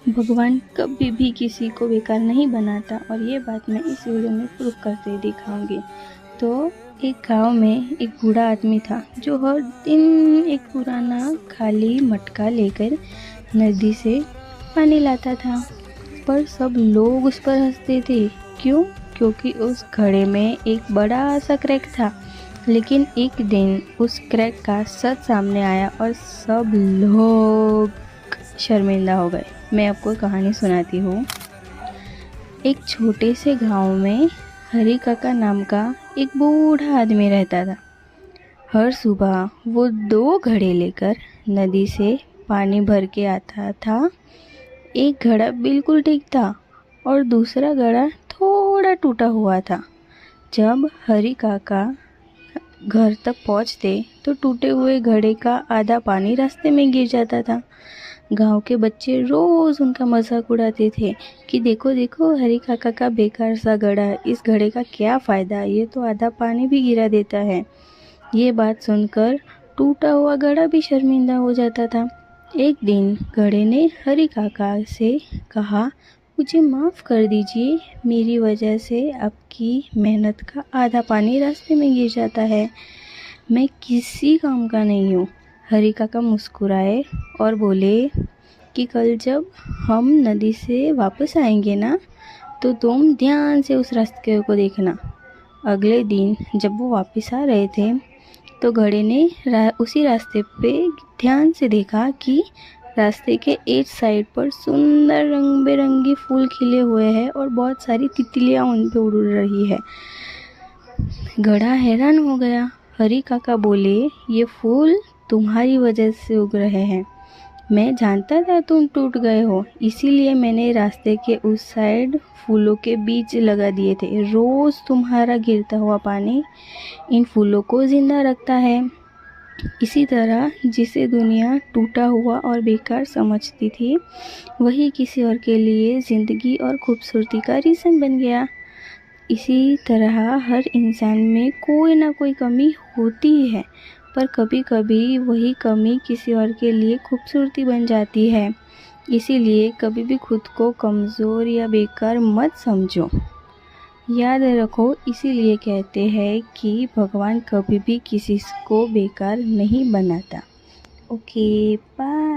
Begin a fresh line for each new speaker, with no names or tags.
भगवान कभी भी किसी को बेकार नहीं बनाता और ये बात मैं इस वीडियो में प्रूफ करके दिखाऊंगी। तो एक गांव में एक बूढ़ा आदमी था जो हर दिन एक पुराना खाली मटका लेकर नदी से पानी लाता था। पर सब लोग उस पर हंसते थे। क्यों? क्योंकि उस घड़े में एक बड़ा सा क्रैक था। लेकिन एक दिन उस क्रैक का सच सामने आया और सब लोग शर्मिंदा हो गए। मैं आपको कहानी सुनाती हूँ। एक छोटे से गांव में हरी काका नाम का एक बूढ़ा आदमी रहता था। हर सुबह वो 2 घड़े लेकर नदी से पानी भर के आता था। एक घड़ा बिल्कुल ठीक था और दूसरा घड़ा थोड़ा टूटा हुआ था। जब हरी काका घर तक पहुंचते तो टूटे हुए घड़े का आधा पानी रास्ते में गिर जाता था। गांव के बच्चे रोज उनका मजाक उड़ाते थे कि देखो देखो हरी काका का बेकार सा घड़ा, इस घड़े का क्या फ़ायदा, ये तो आधा पानी भी गिरा देता है। ये बात सुनकर टूटा हुआ घड़ा भी शर्मिंदा हो जाता था। एक दिन घड़े ने हरी काका से कहा, मुझे माफ़ कर दीजिए, मेरी वजह से आपकी मेहनत का आधा पानी रास्ते में गिर जाता है। मैं किसी काम का नहीं हूँ। हरी काका मुस्कुराए और बोले कि कल जब हम नदी से वापस आएंगे ना, तो तुम ध्यान से उस रास्ते को देखना। अगले दिन जब वो वापस आ रहे थे तो घड़े ने उसी रास्ते पे ध्यान से देखा कि रास्ते के एक साइड पर सुंदर रंग बिरंगी फूल खिले हुए हैं और बहुत सारी तितलियां उन पे उड़ रही है। घड़ा हैरान हो गया। हरी काका बोले, ये फूल तुम्हारी वजह से उग रहे हैं। मैं जानता था तुम टूट गए हो, इसीलिए मैंने रास्ते के उस साइड फूलों के बीज लगा दिए थे। रोज तुम्हारा गिरता हुआ पानी इन फूलों को जिंदा रखता है। इसी तरह जिसे दुनिया टूटा हुआ और बेकार समझती थी, वही किसी और के लिए जिंदगी और खूबसूरती का रीज़न बन गया। इसी तरह हर इंसान में कोई ना कोई कमी होती ही है, पर कभी कभी वही कमी किसी और के लिए खूबसूरती बन जाती है। इसीलिए कभी भी खुद को कमज़ोर या बेकार मत समझो। याद रखो, इसीलिए कहते हैं कि भगवान कभी भी किसी को बेकार नहीं बनाता। Okay, bye.